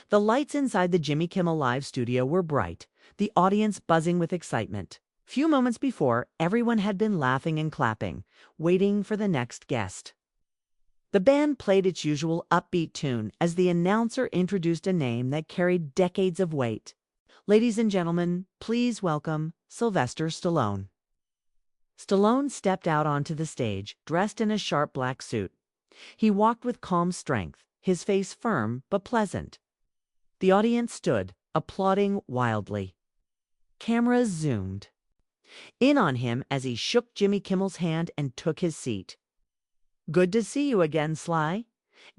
The lights inside the Jimmy Kimmel Live studio were bright, the audience buzzing with excitement. Few moments before, everyone had been laughing and clapping, waiting for the next guest. The band played its usual upbeat tune as the announcer introduced a name that carried decades of weight. Ladies and gentlemen, please welcome Sylvester Stallone. Stallone stepped out onto the stage, dressed in a sharp black suit. He walked with calm strength, his face firm but pleasant. The audience stood, applauding wildly. Cameras zoomed in on him as he shook Jimmy Kimmel's hand and took his seat. "Good to see you again, Sly,"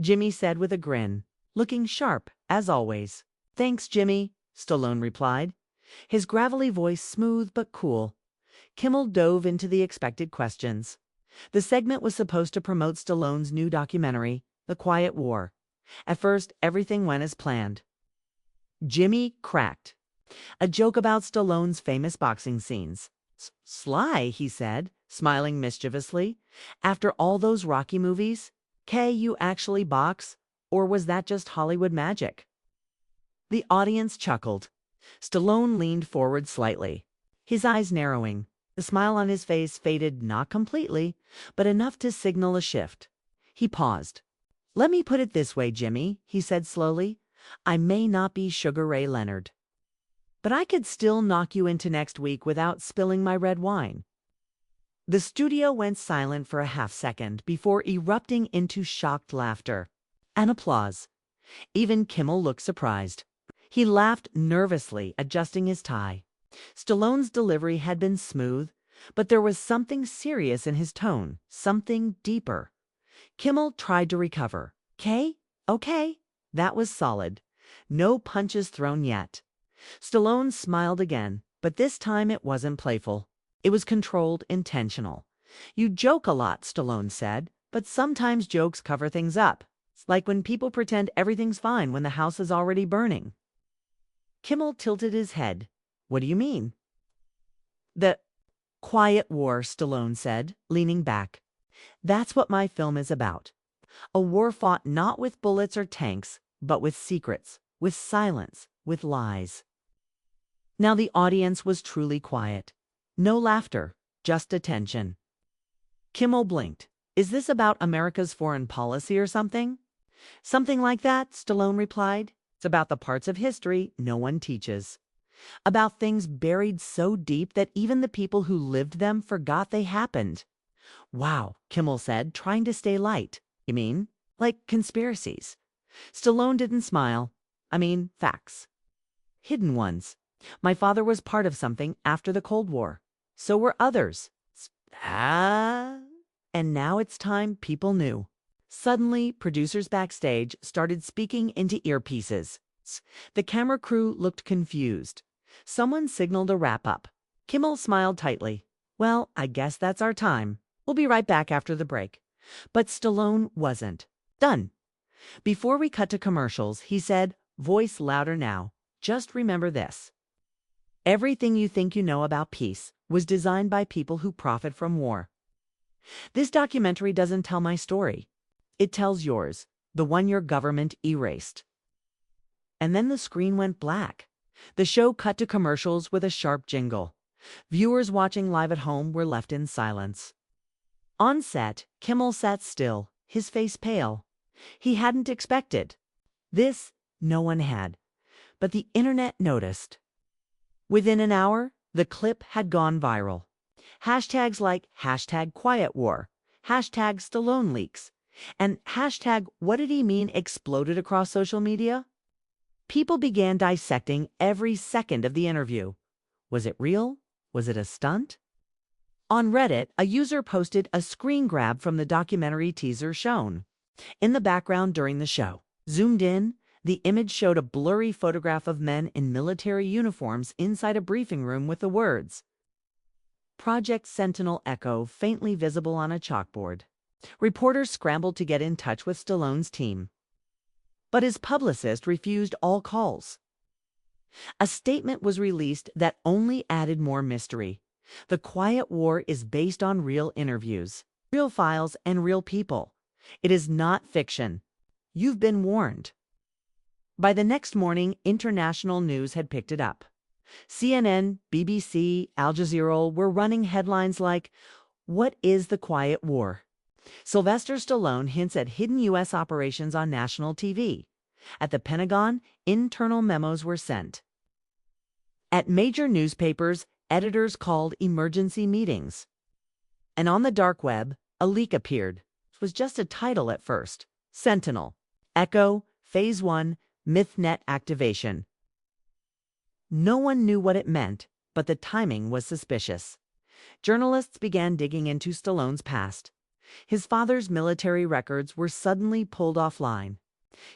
Jimmy said with a grin, looking sharp, as always. "Thanks, Jimmy," Stallone replied, his gravelly voice smooth but cool. Kimmel dove into the expected questions. The segment was supposed to promote Stallone's new documentary, The Quiet War. At first, everything went as planned. Jimmy cracked a joke about Stallone's famous boxing scenes. "Sly," he said, smiling mischievously, "after all those Rocky movies, you actually box? Or was that just Hollywood magic?" The audience chuckled. Stallone leaned forward slightly, his eyes narrowing. The smile on his face faded not completely, but enough to signal a shift. He paused. "Let me put it this way, Jimmy," he said slowly. "I may not be Sugar Ray Leonard, but I could still knock you into next week without spilling my red wine." The studio went silent for a half-second before erupting into shocked laughter and applause. Even Kimmel looked surprised. He laughed nervously, adjusting his tie. Stallone's delivery had been smooth, but there was something serious in his tone, something deeper. Kimmel tried to recover. Okay, that was solid. No punches thrown yet. Stallone smiled again, but this time it wasn't playful. It was controlled, intentional. "You joke a lot," Stallone said, "but sometimes jokes cover things up. It's like when people pretend everything's fine when the house is already burning." Kimmel tilted his head. "What do you mean?" "The Quiet War," Stallone said, leaning back. "That's what my film is about. A war fought not with bullets or tanks, but with secrets, with silence, with lies." Now the audience was truly quiet. No laughter, just attention. Kimmel blinked. "Is this about America's foreign policy or something?" "Something like that," Stallone replied. "It's about the parts of history no one teaches. About things buried so deep that even the people who lived them forgot they happened." "Wow," Kimmel said, trying to stay light. "You mean, like conspiracies?" Stallone didn't smile. "I mean, facts. Hidden ones. My father was part of something after the Cold War. So were others. And now it's time people knew." Suddenly, producers backstage started speaking into earpieces. The camera crew looked confused. Someone signaled a wrap-up. Kimmel smiled tightly. "Well, I guess that's our time. We'll be right back after the break." But Stallone wasn't done. Before we cut to commercials, he said, voice louder now, "Just remember this. Everything you think you know about peace was designed by people who profit from war. This documentary doesn't tell my story. It tells yours, the one your government erased." And then the screen went black. The show cut to commercials with a sharp jingle. Viewers watching live at home were left in silence. On set, Kimmel sat still, his face pale. He hadn't expected this. No one had. But the internet noticed. Within an hour, the clip had gone viral. Hashtags like #QuietWar, #StalloneLeaks, and #WhatDidHeMean exploded across social media. People began dissecting every second of the interview. Was it real? Was it a stunt? On Reddit, a user posted a screen grab from the documentary teaser shown in the background during the show. Zoomed in, the image showed a blurry photograph of men in military uniforms inside a briefing room with the words, "Project Sentinel Echo," faintly visible on a chalkboard. Reporters scrambled to get in touch with Stallone's team, but his publicist refused all calls. A statement was released that only added more mystery. The Quiet War is based on real interviews, real files, and real people. It is not fiction. You've been warned. By the next morning, international news had picked it up. CNN, BBC, Al Jazeera were running headlines like, "What is the Quiet War?" Sylvester Stallone hints at hidden U.S. operations on national TV. At the Pentagon, internal memos were sent. At major newspapers, editors called emergency meetings. And on the dark web, a leak appeared. It was just a title at first. Sentinel. Echo, Phase 1, MythNet activation. No one knew what it meant, but the timing was suspicious. Journalists began digging into Stallone's past. His father's military records were suddenly pulled offline.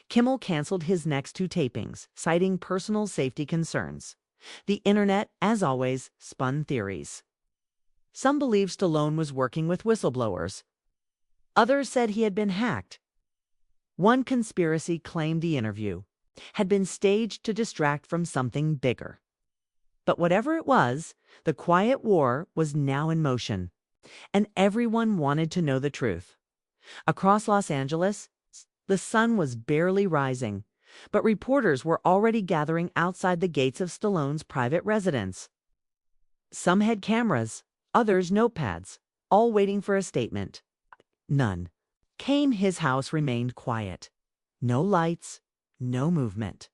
Kimmel canceled his next two tapings, citing personal safety concerns. The internet, as always, spun theories. Some believed Stallone was working with whistleblowers. Others said he had been hacked. One conspiracy claimed the interview had been staged to distract from something bigger. But whatever it was, the quiet war was now in motion, and everyone wanted to know the truth. Across Los Angeles, the sun was barely rising, but reporters were already gathering outside the gates of Stallone's private residence. Some had cameras, others notepads, all waiting for a statement. None came. His house remained quiet. No lights, no movement.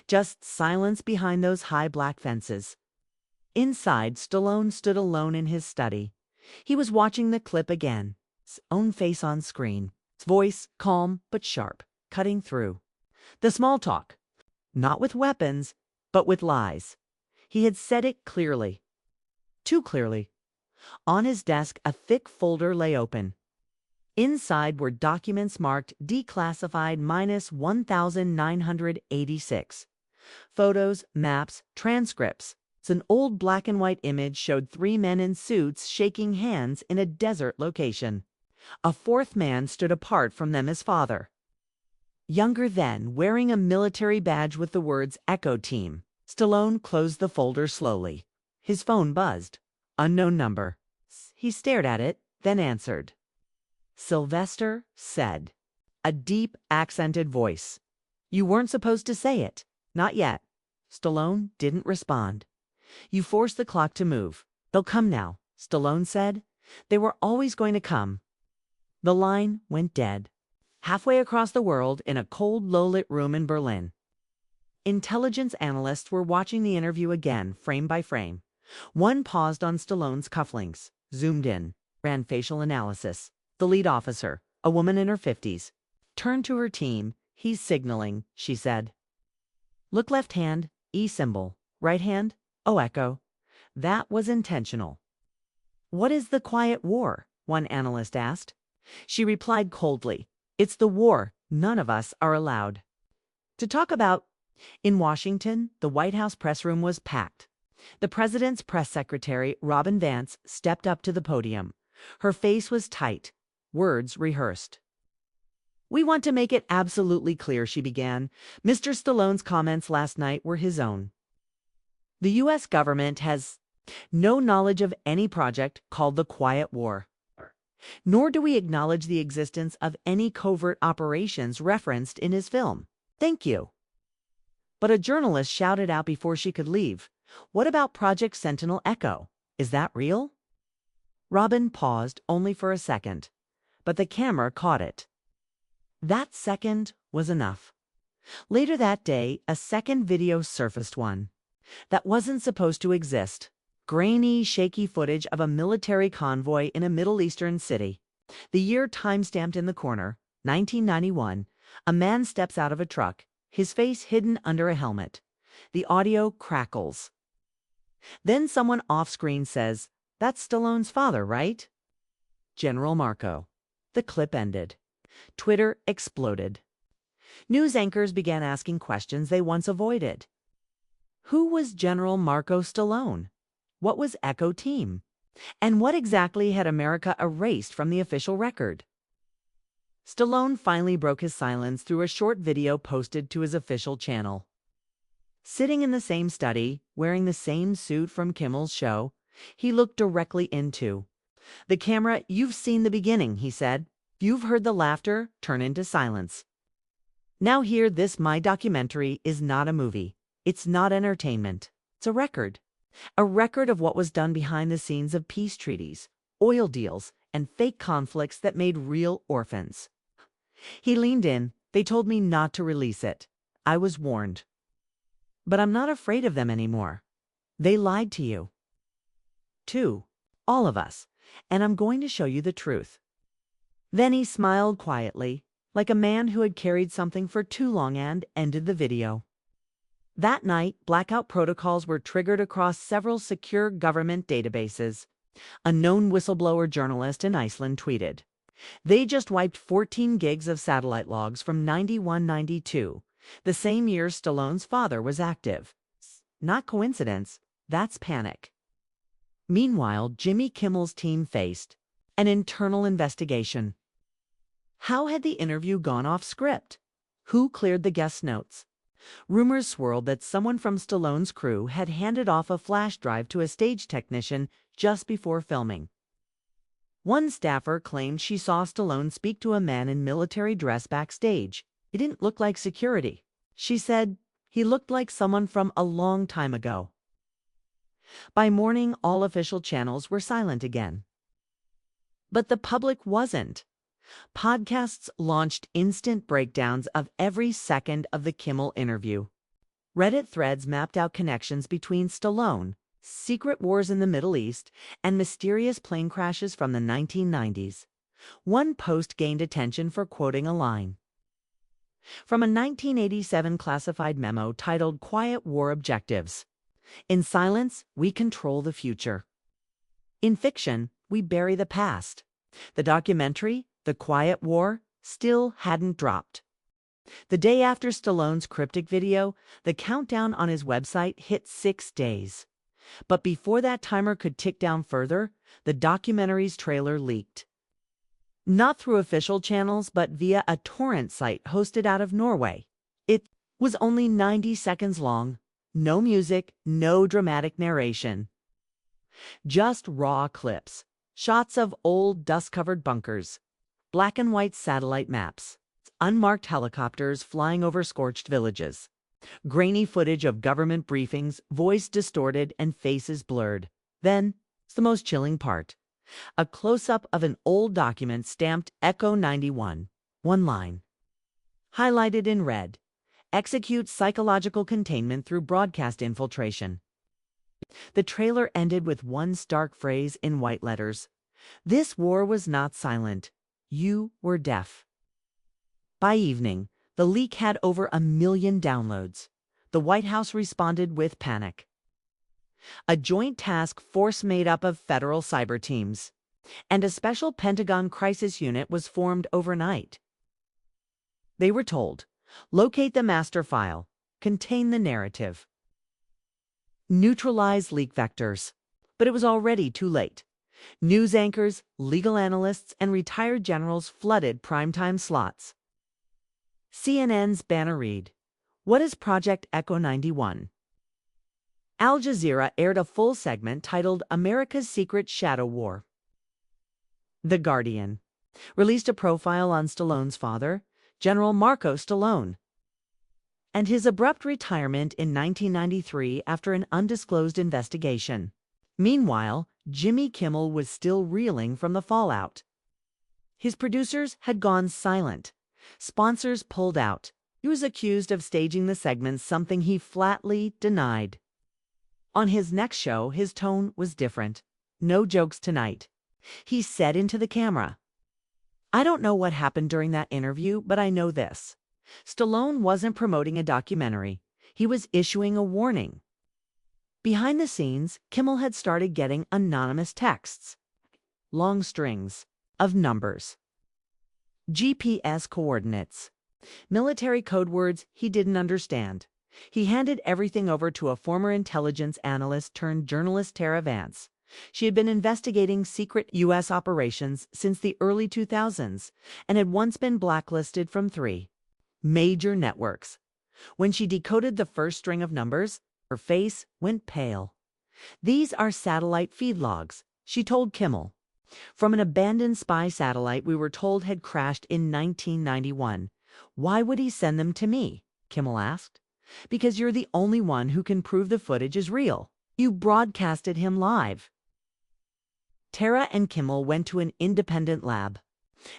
Just silence behind those high black fences. Inside, Stallone stood alone in his study. He was watching the clip again, his own face on screen, his voice calm but sharp, cutting through. The small talk, not with weapons, but with lies. He had said it clearly. Too clearly. On his desk, a thick folder lay open. Inside were documents marked declassified -1986. Photos, maps, transcripts. An old black and white image showed three men in suits shaking hands in a desert location. A fourth man stood apart from them, his father. Younger then, wearing a military badge with the words Echo Team. Stallone closed the folder slowly. His phone buzzed. Unknown number. He stared at it, then answered. Sylvester said. A deep, accented voice. You weren't supposed to say it. Not yet. Stallone didn't respond. You forced the clock to move. They'll come now, Stallone said. They were always going to come. The line went dead. Halfway across the world, in a cold, low-lit room in Berlin. Intelligence analysts were watching the interview again, frame by frame. One paused on Stallone's cufflinks, zoomed in, ran facial analysis. The lead officer, a woman in her 50s, turned to her team. He's signaling, she said. Look left hand, E symbol. Right hand, O echo. That was intentional. What is the quiet war? One analyst asked. She replied coldly. It's the war none of us are allowed to talk about. In Washington, the White House press room was packed. The president's press secretary, Robin Vance, stepped up to the podium. Her face was tight, words rehearsed. We want to make it absolutely clear, she began. Mr. Stallone's comments last night were his own. The U.S. government has no knowledge of any project called the Quiet War. Nor do we acknowledge the existence of any covert operations referenced in his film. Thank you. But a journalist shouted out before she could leave. What about Project Sentinel Echo? Is that real? Robin paused only for a second, but the camera caught it. That second was enough. Later that day, a second video surfaced, one that wasn't supposed to exist. Grainy, shaky footage of a military convoy in a Middle Eastern city. The year time-stamped in the corner, 1991. A man steps out of a truck, his face hidden under a helmet. The audio crackles. Then someone off-screen says, "That's Stallone's father, right?" General Marco. The clip ended. Twitter exploded. News anchors began asking questions they once avoided. Who was General Marco Stallone? What was Echo Team? And what exactly had America erased from the official record? Stallone finally broke his silence through a short video posted to his official channel. Sitting in the same study, wearing the same suit from Kimmel's show, he looked directly into the camera. You've seen the beginning, he said. You've heard the laughter turn into silence. Now here, this my documentary is not a movie. It's not entertainment. It's a record. A record of what was done behind the scenes of peace treaties, oil deals, and fake conflicts that made real orphans. He leaned in. They told me not to release it. I was warned. But I'm not afraid of them anymore. They lied to you. Too. All of us. And I'm going to show you the truth. Then he smiled quietly, like a man who had carried something for too long, and ended the video. That night, blackout protocols were triggered across several secure government databases. A known whistleblower journalist in Iceland tweeted, "They just wiped 14 gigs of satellite logs from 91-92, the same year Stallone's father was active. Not coincidence, that's panic." Meanwhile, Jimmy Kimmel's team faced an internal investigation. How had the interview gone off script? Who cleared the guest notes? Rumors swirled that someone from Stallone's crew had handed off a flash drive to a stage technician just before filming. One staffer claimed she saw Stallone speak to a man in military dress backstage. It didn't look like security. She said he looked like someone from a long time ago. By morning, all official channels were silent again. But the public wasn't. Podcasts launched instant breakdowns of every second of the Kimmel interview. Reddit threads mapped out connections between Stallone, secret wars in the Middle East, and mysterious plane crashes from the 1990s. One post gained attention for quoting a line from a 1987 classified memo titled "Quiet War Objectives." "In silence, we control the future. In fiction, we bury the past." The documentary, The Quiet War, still hadn't dropped. The day after Stallone's cryptic video, the countdown on his website hit 6 days. But before that timer could tick down further, the documentary's trailer leaked. Not through official channels, but via a torrent site hosted out of Norway. It was only 90 seconds long. No music, no dramatic narration. Just raw clips. Shots of old, dust-covered bunkers. Black and white satellite maps. Unmarked helicopters flying over scorched villages. Grainy footage of government briefings, voice distorted and faces blurred. Then, it's the most chilling part. A close-up of an old document stamped Echo 91. One line. Highlighted in red. Execute psychological containment through broadcast infiltration. The trailer ended with one stark phrase in white letters. "This war was not silent. You were deaf." By evening, the leak had over 1 million downloads. The White House responded with panic. A joint task force made up of federal cyber teams and a special Pentagon crisis unit was formed overnight. They were told, locate the master file, contain the narrative, neutralize leak vectors. But it was already too late. News anchors, legal analysts, and retired generals flooded primetime slots. CNN's banner read, "What is Project Echo 91?" Al Jazeera aired a full segment titled "America's Secret Shadow War." The Guardian released a profile on Stallone's father, General Marco Stallone, and his abrupt retirement in 1993 after an undisclosed investigation. Meanwhile, Jimmy Kimmel was still reeling from the fallout. His producers had gone silent. Sponsors pulled out. He was accused of staging the segments, something he flatly denied. On his next show, his tone was different. "No jokes tonight," he said into the camera. "I don't know what happened during that interview, but I know this. Stallone wasn't promoting a documentary. He was issuing a warning." Behind the scenes, Kimmel had started getting anonymous texts. Long strings of numbers. GPS coordinates. Military code words he didn't understand. He handed everything over to a former intelligence analyst turned journalist, Tara Vance. She had been investigating secret U.S. operations since the early 2000s and had once been blacklisted from 3 major networks. When she decoded the first string of numbers, her face went pale. "These are satellite feed logs," she told Kimmel. "From an abandoned spy satellite we were told had crashed in 1991. Why would he send them to me? Kimmel asked. Because you're the only one who can prove the footage is real. You broadcasted him live. Tara and Kimmel went to an independent lab.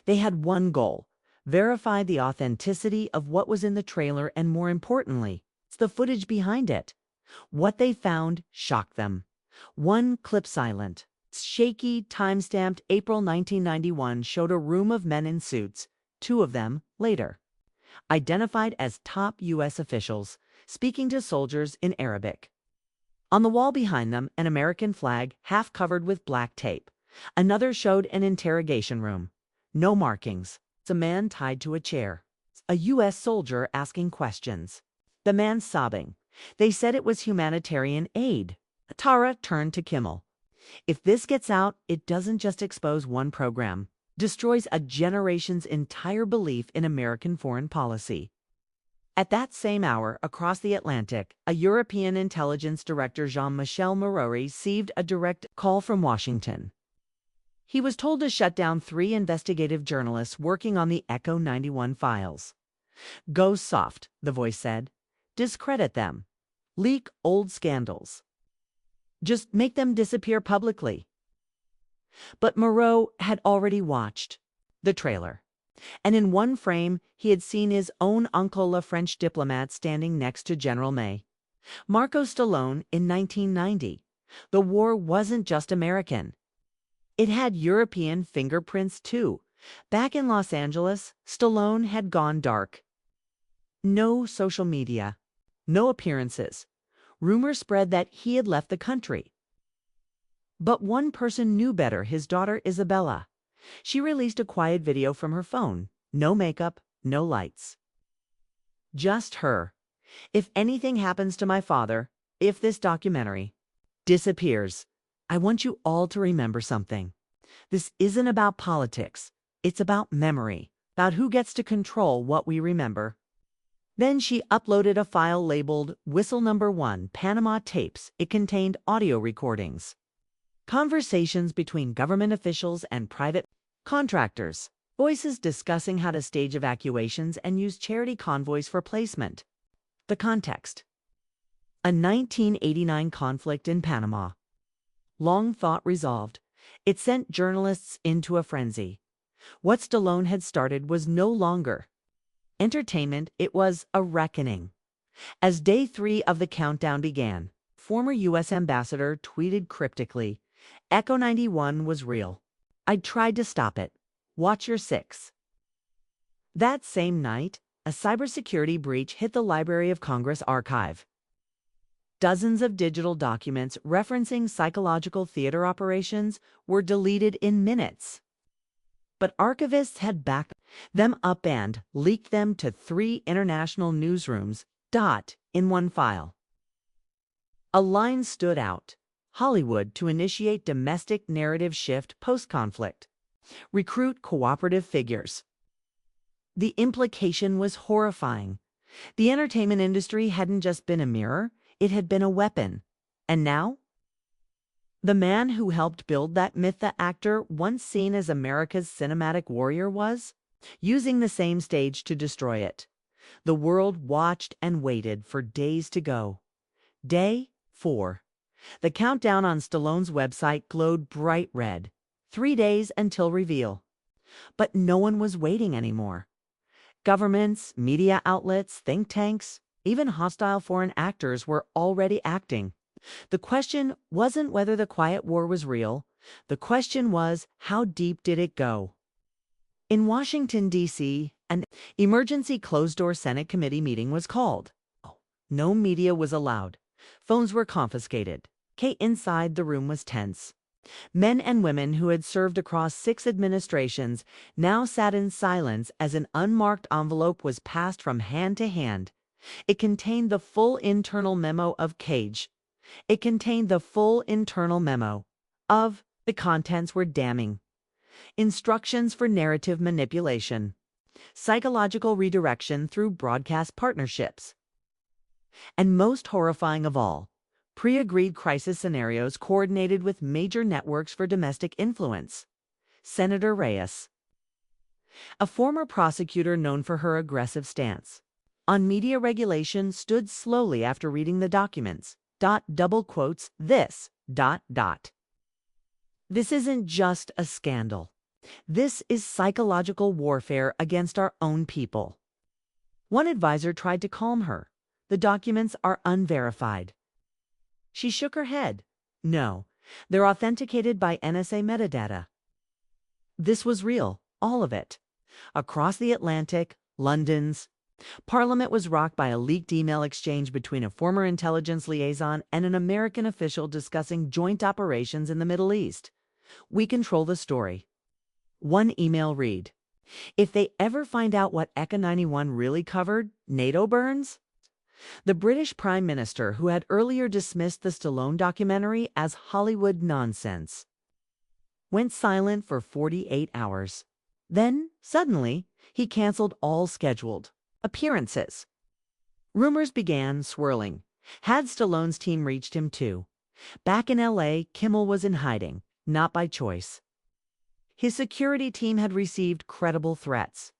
They had one goal: verify the authenticity of what was in the trailer and, more importantly, the footage behind it. What they found shocked them. One clip silent, shaky, time-stamped April 1991 showed a room of men in suits, two of them, later, identified as top U.S. officials, speaking to soldiers in Arabic. On the wall behind them, an American flag half covered with black tape. Another showed an interrogation room. No markings. It's a man tied to a chair. A U.S. soldier asking questions. The man sobbing. They said it was humanitarian aid. Tara turned to Kimmel. If this gets out, it doesn't just expose one program. Destroys a generation's entire belief in American foreign policy. At that same hour, across the Atlantic, a European intelligence director, Jean-Michel Moreau, received a direct call from Washington. He was told to shut down 3 investigative journalists working on the Echo 91 files. Go soft, the voice said. Discredit them. Leak old scandals. Just make them disappear publicly. But Moreau had already watched the trailer. And in one frame, he had seen his own uncle, a French diplomat, standing next to General May. Marco Stallone in 1990. The war wasn't just American. It had European fingerprints too. Back in Los Angeles, Stallone had gone dark. No social media. No appearances. Rumors spread that he had left the country. But one person knew better: his daughter Isabella. She released a quiet video from her phone. No makeup, no lights. Just her. If anything happens to my father, if this documentary disappears, I want you all to remember something. This isn't about politics. It's about memory, about who gets to control what we remember. Then she uploaded a file labeled Whistle Number 1, Panama Tapes. It contained audio recordings. Conversations between government officials and private contractors. Voices discussing how to stage evacuations and use charity convoys for placement. The context: a 1989 conflict in Panama. Long thought resolved. It sent journalists into a frenzy. What Stallone had started was no longer entertainment, it was a reckoning. As day 3 of the countdown began, former U.S. ambassador tweeted cryptically, Echo 91 was real. I tried to stop it. Watch your 6. That same night, a cybersecurity breach hit the Library of Congress archive. Dozens of digital documents referencing psychological theater operations were deleted in minutes. But archivists had backed them up and leaked them to 3 international newsrooms, in one file. A line stood out: Hollywood to initiate domestic narrative shift post-conflict. Recruit cooperative figures. The implication was horrifying. The entertainment industry hadn't just been a mirror, it had been a weapon. And now? The man who helped build that myth, the actor once seen as America's cinematic warrior, was using the same stage to destroy it. The world watched and waited for days to go. Day 4. The countdown on Stallone's website glowed bright red. 3 days until reveal. But no one was waiting anymore. Governments, media outlets, think tanks, even hostile foreign actors were already acting. The question wasn't whether the quiet war was real. The question was, how deep did it go? In Washington, D.C., an emergency closed-door Senate committee meeting was called. No media was allowed. Phones were confiscated. Inside, the room was tense. Men and women who had served across 6 administrations now sat in silence as an unmarked envelope was passed from hand to hand. It contained the full internal memo of Cage. It contained the full internal memo of the contents were damning. Instructions for narrative manipulation. Psychological redirection through broadcast partnerships. And most horrifying of all, pre-agreed crisis scenarios coordinated with major networks for domestic influence. Senator Reyes. a former prosecutor known for her aggressive stance on media regulation, stood slowly after reading the documents. Double quotes, this. This isn't just a scandal. This is psychological warfare against our own people. One advisor tried to calm her. The documents are unverified. She shook her head. No, they're authenticated by NSA metadata. This was real, all of it. Across the Atlantic, London's Parliament was rocked by a leaked email exchange between a former intelligence liaison and an American official discussing joint operations in the Middle East. We control the story. One email read, "If they ever find out what ECHA 91 really covered, NATO burns." The British Prime Minister, who had earlier dismissed the Stallone documentary as Hollywood nonsense, went silent for 48 hours. Then, suddenly, he canceled all scheduled appearances. Rumors began swirling. Had Stallone's team reached him too? Back in LA, Kimmel was in hiding, not by choice. His security team had received credible threats.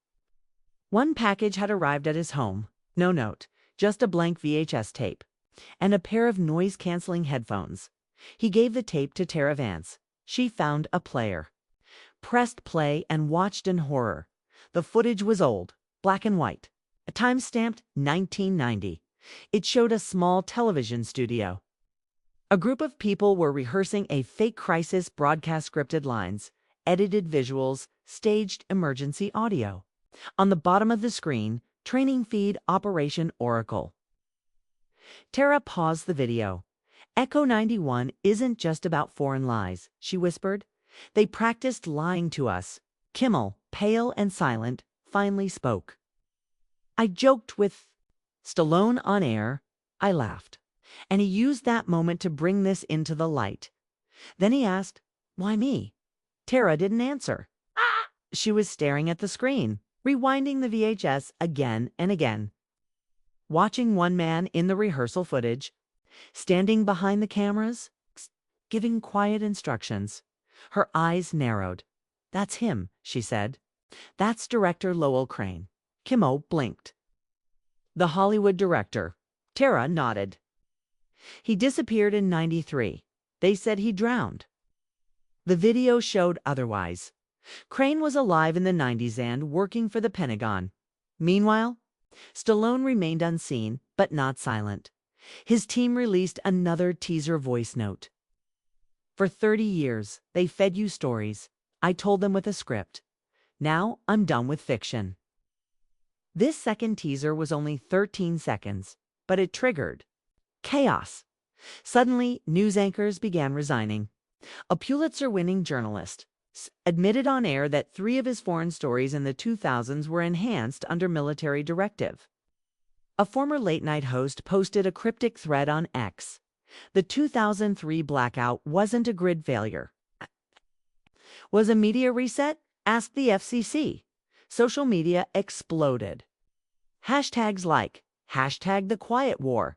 One package had arrived at his home. No note, just a blank VHS tape and a pair of noise-canceling headphones. He gave the tape to Tara Vance. She found a player, pressed play, and watched in horror. The footage was old, black and white, time-stamped 1990. It showed a small television studio. A group of people were rehearsing a fake crisis, broadcast scripted lines, edited visuals, staged emergency audio. On the bottom of the screen, training feed Operation Oracle. Tara paused the video. "Echo 91 isn't just about foreign lies," she whispered. "They practiced lying to us." Kimmel, pale and silent, finally spoke. "I joked with Stallone on air. I laughed. And he used that moment to bring this into the light." Then he asked, "Why me?" Tara didn't answer. She was staring at the screen, rewinding the VHS again and again. Watching one man in the rehearsal footage, standing behind the cameras, giving quiet instructions. Her eyes narrowed. "That's him," she said. "That's director Lowell Crane." Kimmel blinked. "The Hollywood director." Tara nodded. "He disappeared in '93. They said he drowned." The video showed otherwise. Crane was alive in the '90s and working for the Pentagon. Meanwhile, Stallone remained unseen, but not silent. His team released another teaser voice note. "For 30 years, they fed you stories. I told them with a script. Now I'm done with fiction." This second teaser was only 13 seconds, but it triggered chaos. Suddenly, news anchors began resigning. A Pulitzer-winning journalist admitted on air that 3 of his foreign stories in the 2000s were enhanced under military directive. A former late-night host posted a cryptic thread on X. The 2003 blackout wasn't a grid failure. Was a media reset? Asked the FCC. Social media exploded. Hashtags like #TheQuietWar,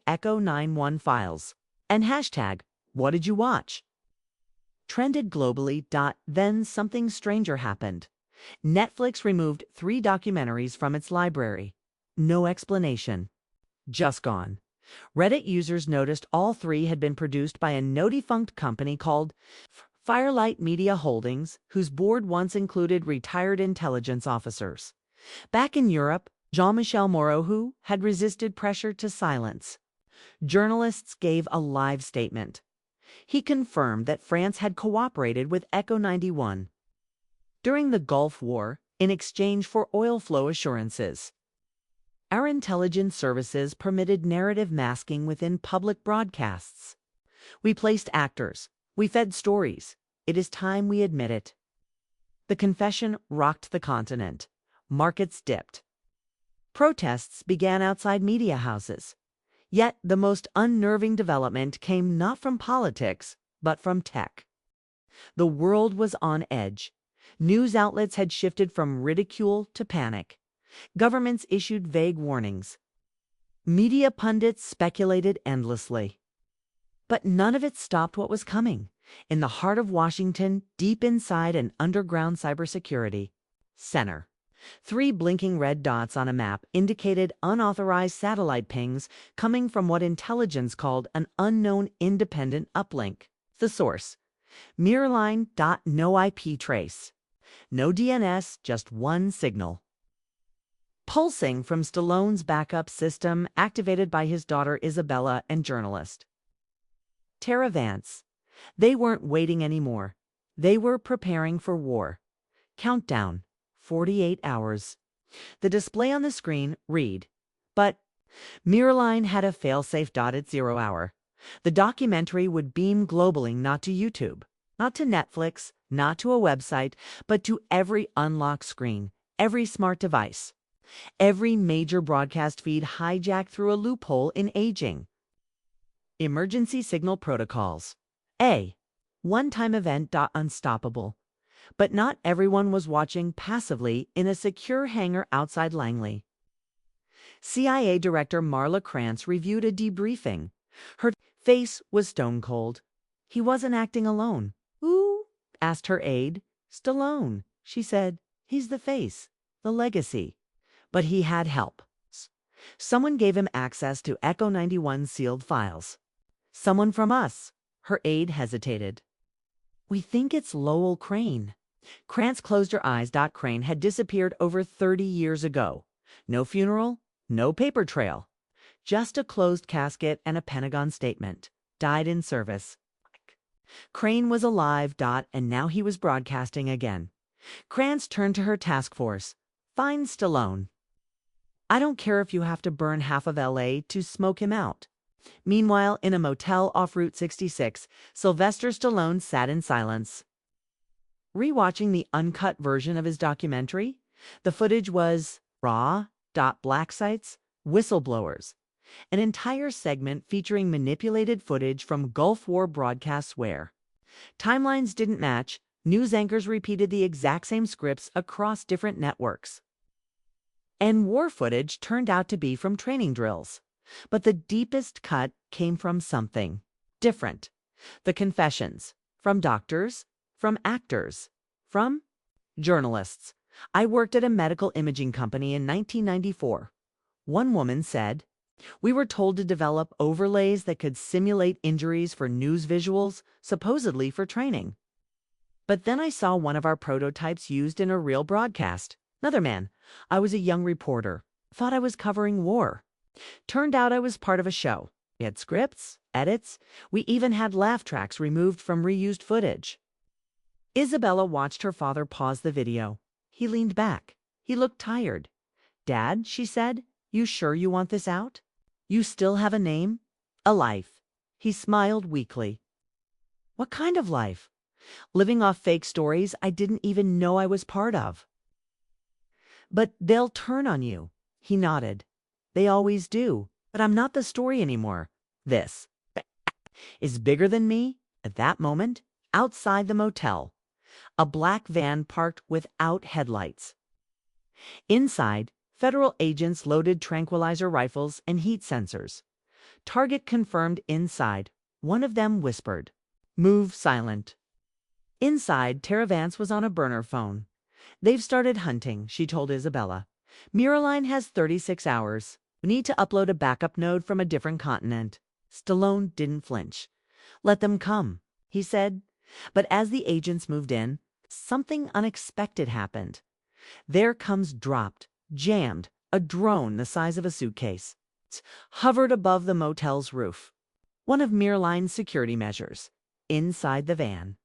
#Echo 91 Files, and #What Did You Watch? Trended globally. Then something stranger happened. Netflix removed 3 documentaries from its library. No explanation. Just gone. Reddit users noticed all 3 had been produced by a now-defunct company called Firelight Media Holdings, whose board once included retired intelligence officers. Back in Europe, Jean-Michel Moreau had resisted pressure to silence. Journalists gave a live statement. He confirmed that France had cooperated with Echo 91 during the Gulf War in exchange for oil flow assurances. Our intelligence services permitted narrative masking within public broadcasts. We placed actors. We fed stories. It is time we admit it. The confession rocked the continent. Markets dipped. Protests began outside media houses. Yet the most unnerving development came not from politics, but from tech. The world was on edge. News outlets had shifted from ridicule to panic. Governments issued vague warnings. Media pundits speculated endlessly. But none of it stopped what was coming. In the heart of Washington, deep inside an underground cybersecurity center, 3 blinking red dots on a map indicated unauthorized satellite pings coming from what intelligence called an unknown independent uplink. The source: Mirrorline.no IP trace. No DNS, just one signal, pulsing from Stallone's backup system activated by his daughter Isabella and journalist Tara Vance. They weren't waiting anymore. They were preparing for war. Countdown: 48 hours. The display on the screen read, but Mirrorline had a failsafe dotted 0 hour. The documentary would beam globally, not to YouTube, not to Netflix, not to a website, but to every unlocked screen, every smart device, every major broadcast feed hijacked through a loophole in aging. Emergency signal protocols. A. One-time event. Unstoppable. But not everyone was watching passively in a secure hangar outside Langley. CIA Director Marla Krantz reviewed a debriefing. Her face was stone cold. He wasn't acting alone. "Who?" asked her aide. "Stallone," she said. "He's the face, the legacy." But he had help. Someone gave him access to Echo 91 sealed files. "Someone from us." Her aide hesitated. "We think it's Lowell Crane." Krantz closed her eyes. Crane had disappeared over 30 years ago. No funeral, no paper trail. Just a closed casket and a Pentagon statement. Died in service. Crane was alive. And now he was broadcasting again. Krantz turned to her task force. "Find Stallone. I don't care if you have to burn half of LA to smoke him out." Meanwhile, in a motel off Route 66, Sylvester Stallone sat in silence, rewatching the uncut version of his documentary. The footage was raw. Black sites, whistleblowers, an entire segment featuring manipulated footage from Gulf War broadcasts where timelines didn't match. News anchors repeated the exact same scripts across different networks. And war footage turned out to be from training drills. But the deepest cut came from something different. The confessions from doctors, from actors, from journalists. "I worked at a medical imaging company in 1994. One woman said, "We were told to develop overlays that could simulate injuries for news visuals, supposedly for training. But then I saw one of our prototypes used in a real broadcast." Another man: "I was a young reporter. Thought I was covering war. Turned out I was part of a show. We had scripts, edits. We even had laugh tracks removed from reused footage." Isabella watched her father pause the video. He leaned back. He looked tired. "Dad," she said, "you sure you want this out? You still have a name? A life?" He smiled weakly. "What kind of life?" "Living off fake stories I didn't even know I was part of." "But they'll turn on you." He nodded. "They always do. But I'm not the story anymore. This is bigger than me." At that moment, outside the motel, a black van parked without headlights. Inside, federal agents loaded tranquilizer rifles and heat sensors. Target confirmed inside. One of them whispered, "Move silent." Inside, Tara Vance was on a burner phone. "They've started hunting," she told Isabella. "Mirrorline has 36 hours. We need to upload a backup node from a different continent." Stallone didn't flinch. "Let them come," he said. But as the agents moved in, something unexpected happened. There comes dropped, jammed, a drone the size of a suitcase. It hovered above the motel's roof. One of Mirrorline's security measures. Inside the van.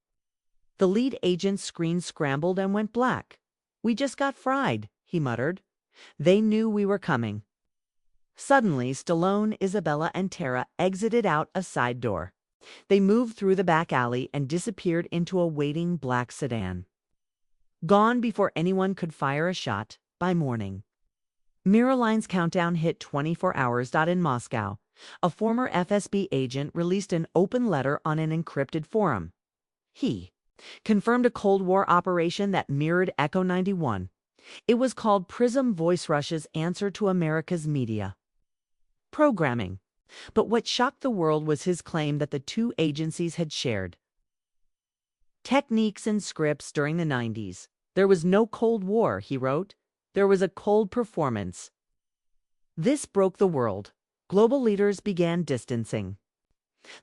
The lead agent's screen scrambled and went black. "We just got fried," he muttered. "They knew we were coming." Suddenly, Stallone, Isabella, and Tara exited out a side door. They moved through the back alley and disappeared into a waiting black sedan. Gone before anyone could fire a shot by morning. Mirrorline's countdown hit 24 hours. In Moscow, a former FSB agent released an open letter on an encrypted forum. He confirmed a Cold War operation that mirrored Echo 91. It was called Prism Voice Rush's answer to America's media. Programming: But what shocked the world was his claim that the two agencies had shared techniques and scripts during the 90s. There was no Cold War, he wrote. There was a cold performance. This broke the world. Global leaders began distancing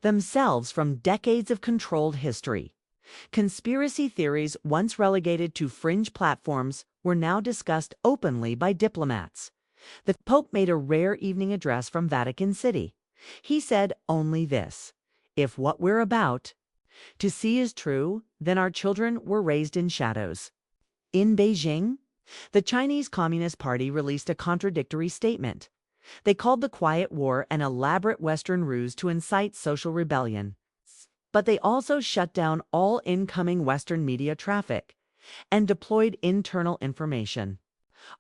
themselves from decades of controlled history. Conspiracy theories, once relegated to fringe platforms, were now discussed openly by diplomats. The Pope made a rare evening address from Vatican City. He said only this: "If what we're about to see is true, then our children were raised in shadows." In Beijing, the Chinese Communist Party released a contradictory statement. They called the Quiet War an elaborate Western ruse to incite social rebellion. But they also shut down all incoming Western media traffic and deployed internal information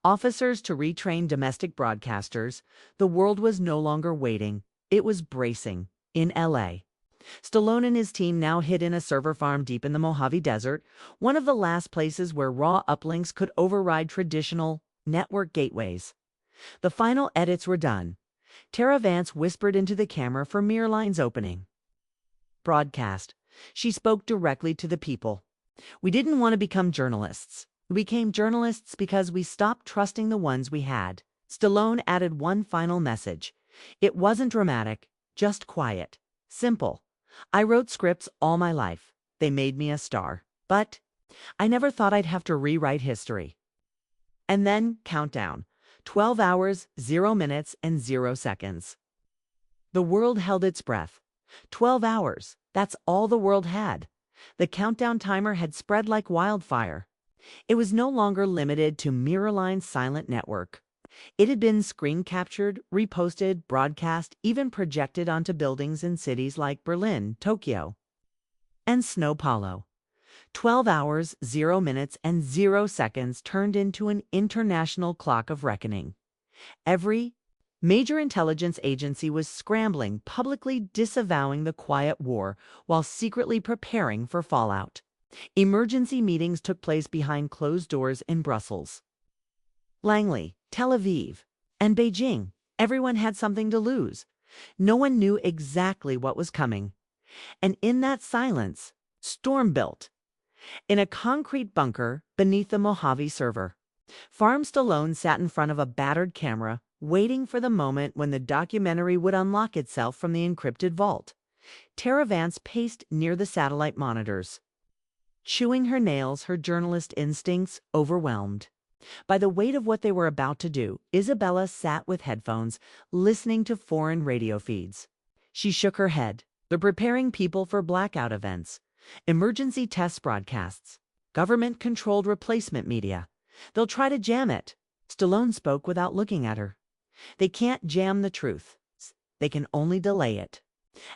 officers to retrain domestic broadcasters. The world was no longer waiting, it was bracing. In LA, Stallone and his team now hid in a server farm deep in the Mojave Desert, one of the last places where raw uplinks could override traditional network gateways. The final edits were done. Tara Vance whispered into the camera for Miraline's opening broadcast. She spoke directly to the people. "We didn't want to become journalists. We became journalists because we stopped trusting the ones we had." Stallone added one final message. "It wasn't dramatic, just quiet. Simple. I wrote scripts all my life. They made me a star. But I never thought I'd have to rewrite history." And then countdown. 12 hours, 0 minutes, and 0 seconds. The world held its breath. 12 hours. That's all the world had. The countdown timer had spread like wildfire. It was no longer limited to Miraline's silent network. It had been screen captured, reposted, broadcast, even projected onto buildings in cities like Berlin, Tokyo, and Sao Paulo. 12 hours, 0 minutes, and 0 seconds turned into an international clock of reckoning. Every major intelligence agency was scrambling, publicly disavowing the Quiet War while secretly preparing for fallout. Emergency meetings took place behind closed doors in Brussels, Langley, Tel Aviv, and Beijing. Everyone had something to lose. No one knew exactly what was coming. And in that silence, storm built. In a concrete bunker beneath the Mojave server, Farm Stallone sat in front of a battered camera, waiting for the moment when the documentary would unlock itself from the encrypted vault. Tara Vance paced near the satellite monitors, chewing her nails, her journalist instincts overwhelmed by the weight of what they were about to do. Isabella sat with headphones, listening to foreign radio feeds. She shook her head. "They're preparing people for blackout events, emergency test broadcasts, government-controlled replacement media. They'll try to jam it." Stallone spoke without looking at her. "They can't jam the truth. They can only delay it."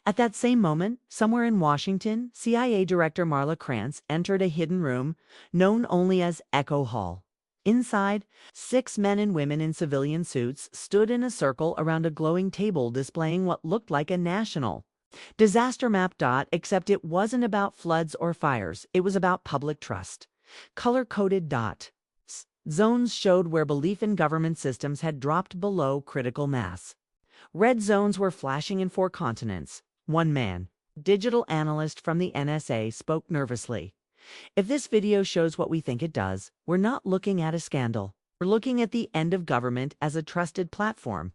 At that same moment, somewhere in Washington, CIA Director Marla Krantz entered a hidden room known only as Echo Hall. Inside, 6 men and women in civilian suits stood in a circle around a glowing table displaying what looked like a national disaster map. Except it wasn't about floods or fires, it was about public trust. Color-coded zones showed where belief in government systems had dropped below critical mass. Red zones were flashing in 4 continents. One man, digital analyst from the NSA, spoke nervously. "If this video shows what we think it does, we're not looking at a scandal. We're looking at the end of government as a trusted platform."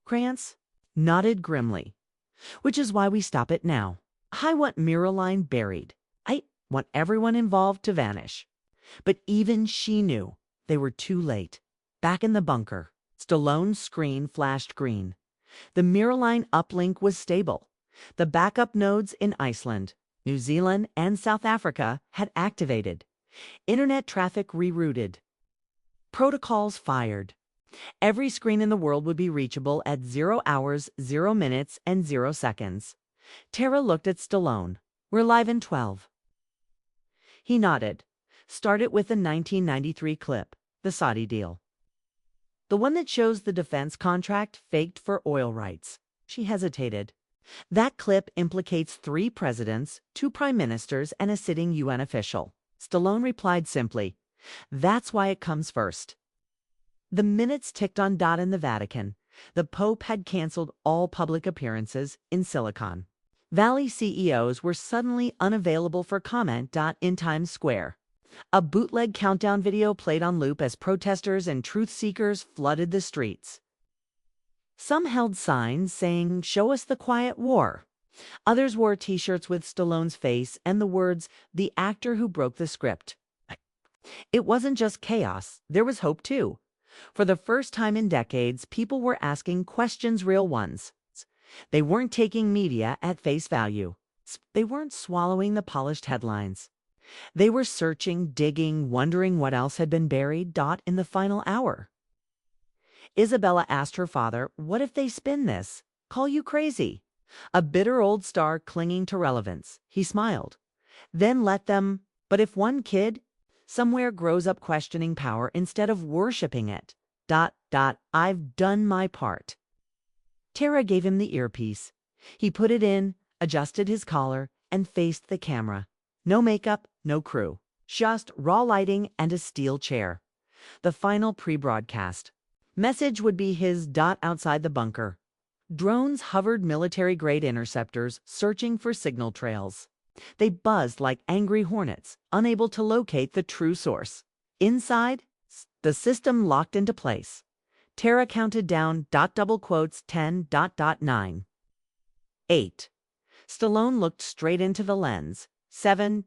Krantz nodded grimly. "Which is why we stop it now. I want Miraline buried. I want everyone involved to vanish." But even she knew they were too late. Back in the bunker, Stallone's screen flashed green. The Miraline uplink was stable. The backup nodes in Iceland, New Zealand, and South Africa had activated. Internet traffic rerouted. Protocols fired. Every screen in the world would be reachable at 0 hours, 0 minutes, and 0 seconds. Tara looked at Stallone. "We're live in 12. He nodded. "Start it with the 1993 clip, the Saudi deal. The one that shows the defense contract faked for oil rights." She hesitated. "That clip implicates 3 presidents, 2 prime ministers, and a sitting UN official." Stallone replied simply, "That's why it comes first." The minutes ticked on. In the Vatican, The Pope had canceled all public appearances in Silicon Valley. CEOs were suddenly unavailable for comment. In Times Square, a bootleg countdown video played on loop as protesters and truth seekers flooded the streets. Some held signs saying, "Show us the quiet war." Others wore t-shirts with Stallone's face and the words, "The actor who broke the script." It wasn't just chaos, there was hope too. For the first time in decades, people were asking questions, real ones. They weren't taking media at face value. They weren't swallowing the polished headlines. They were searching, digging, wondering what else had been buried. In the final hour, Isabella asked her father, "What if they spin this? Call you crazy?" A bitter old star clinging to relevance. He smiled. "Then let them. But if one kid somewhere grows up questioning power instead of worshiping it, I've done my part." Tara gave him the earpiece. He put it in, adjusted his collar, and faced the camera. No makeup, no crew. Just raw lighting and a steel chair. The final pre-broadcast message would be his. Outside the bunker, drones hovered, military-grade interceptors searching for signal trails. They buzzed like angry hornets, unable to locate the true source. Inside, the system locked into place. Tara counted down, 10, 9. 8. Stallone looked straight into the lens. 7,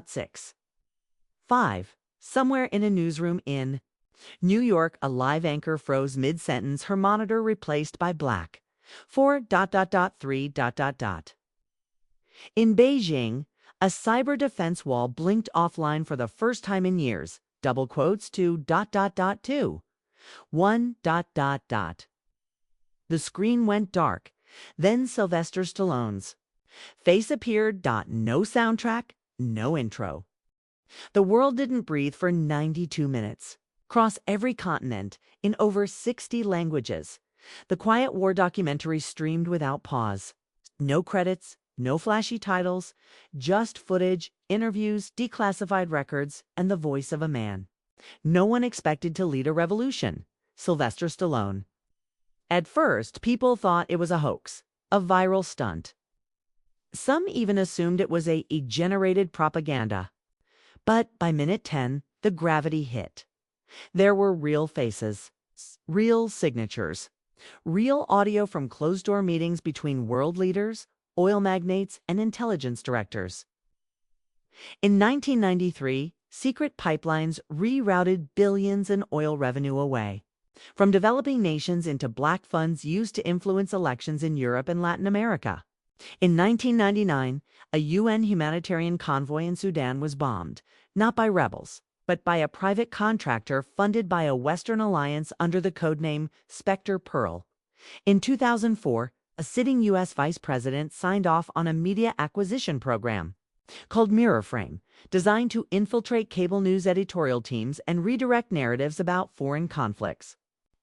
6. 5. Somewhere in a newsroom in New York, a live anchor froze mid-sentence, her monitor replaced by black. 4, 3. In Beijing, a cyber defense wall blinked offline for the first time in years. Double quotes to 2. 1. The screen went dark. Then Sylvester Stallone's face appeared. No soundtrack, no intro. The world didn't breathe for 92 minutes. Across every continent, in over 60 languages, the Quiet War documentary streamed without pause. No credits, no flashy titles, just footage, interviews, declassified records, and the voice of a man no one expected to lead a revolution: Sylvester Stallone. At first, people thought it was a hoax, a viral stunt. Some even assumed it was a generated propaganda. But by minute 10, the gravity hit. There were real faces, real signatures, real audio from closed-door meetings between world leaders, oil magnates, and intelligence directors. In 1993, secret pipelines rerouted billions in oil revenue away from developing nations into black funds used to influence elections in Europe and Latin America. In 1999, a UN humanitarian convoy in Sudan was bombed, not by rebels, but by a private contractor funded by a Western alliance under the codename Spectre Pearl. In 2004, a sitting U.S. vice president signed off on a media acquisition program called Mirror Frame, designed to infiltrate cable news editorial teams and redirect narratives about foreign conflicts.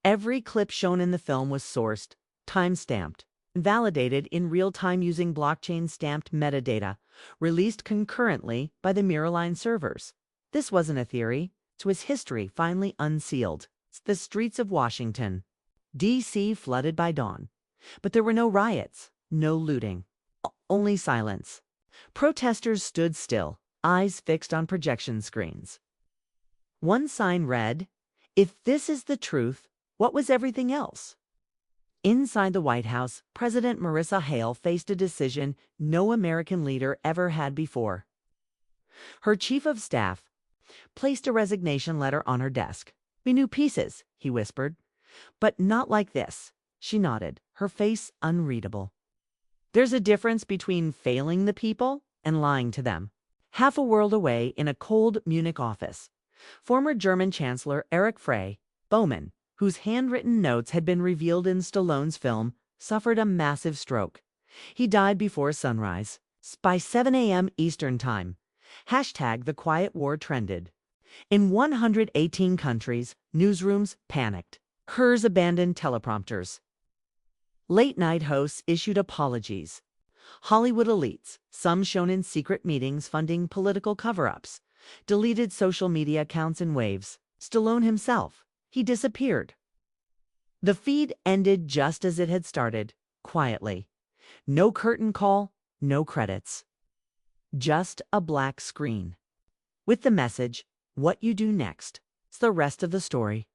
Every clip shown in the film was sourced, time-stamped, and validated in real time using blockchain-stamped metadata, released concurrently by the Mirrorline servers. This wasn't a theory, it was history finally unsealed. The streets of Washington, D.C. flooded by dawn. But there were no riots, no looting, only silence. Protesters stood still, eyes fixed on projection screens. One sign read, "If this is the truth, what was everything else?" Inside the White House, President Marissa Hale faced a decision no American leader ever had before. Her chief of staff placed a resignation letter on her desk. "We knew pieces," he whispered. "But not like this." She nodded, her face unreadable. There's a difference between failing the people and lying to them. Half a world away in a cold Munich office, former German Chancellor Erich Bowman, whose handwritten notes had been revealed in Stallone's film, suffered a massive stroke. He died before sunrise. By 7 a.m. Eastern Time, #The Quiet War trended. In 118 countries, newsrooms panicked. Hers abandoned teleprompters. Late-night hosts issued apologies. Hollywood elites, some shown in secret meetings funding political cover-ups, deleted social media accounts in waves. Stallone himself, he disappeared. The feed ended just as it had started, quietly. No curtain call, no credits. Just a black screen. With the message, "What you do next." It's the rest of the story.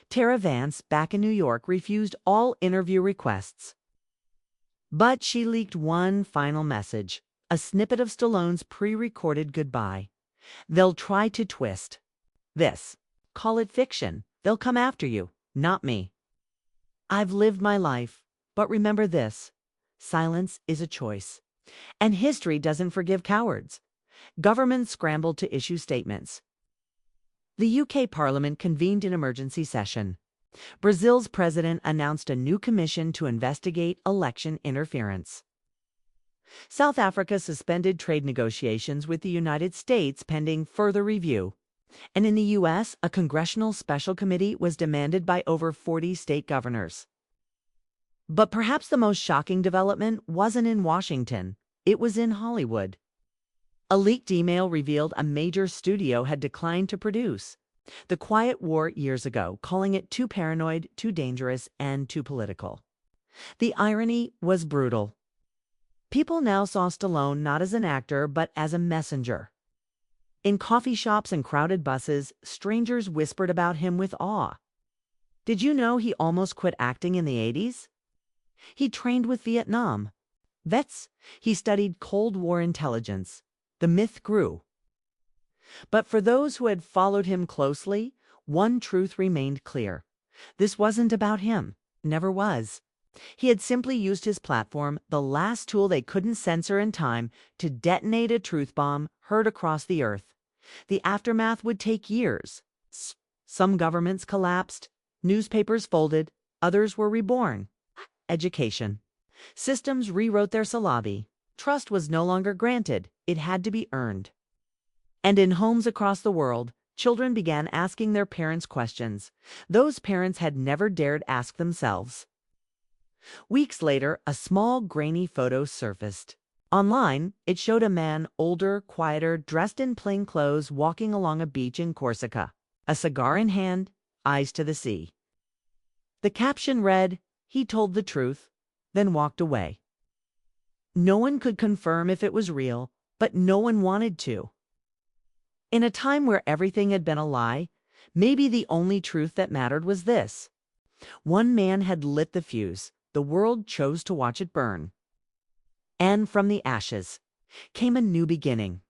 Tara Vance, back in New York, refused all interview requests. But she leaked one final message, a snippet of Stallone's pre-recorded goodbye. "They'll try to twist this. Call it fiction. They'll come after you, not me. I've lived my life, but remember this. Silence is a choice. And history doesn't forgive cowards." Governments scrambled to issue statements. The UK Parliament convened an emergency session. Brazil's president announced a new commission to investigate election interference. South Africa suspended trade negotiations with the United States pending further review. And in the U.S., a congressional special committee was demanded by over 40 state governors. But perhaps the most shocking development wasn't in Washington. It was in Hollywood. A leaked email revealed a major studio had declined to produce The Quiet War years ago, calling it too paranoid, too dangerous, and too political. The irony was brutal. People now saw Stallone not as an actor, but as a messenger. In coffee shops and crowded buses, strangers whispered about him with awe. Did you know he almost quit acting in the 80s? He trained with Vietnam vets. He studied Cold War intelligence. The myth grew. But for those who had followed him closely, one truth remained clear. This wasn't about him. Never was. He had simply used his platform, the last tool they couldn't censor in time, to detonate a truth bomb heard across the earth. The aftermath would take years. Some governments collapsed, newspapers folded, others were reborn. Education. Systems rewrote their syllabi. Trust was no longer granted, it had to be earned. And in homes across the world, children began asking their parents questions those parents had never dared ask themselves. Weeks later, a small, grainy photo surfaced. Online, it showed a man, older, quieter, dressed in plain clothes, walking along a beach in Corsica, a cigar in hand, eyes to the sea. The caption read, "He told the truth, then walked away." No one could confirm if it was real, but no one wanted to. In a time where everything had been a lie, maybe the only truth that mattered was this. One man had lit the fuse. The world chose to watch it burn. And from the ashes came a new beginning.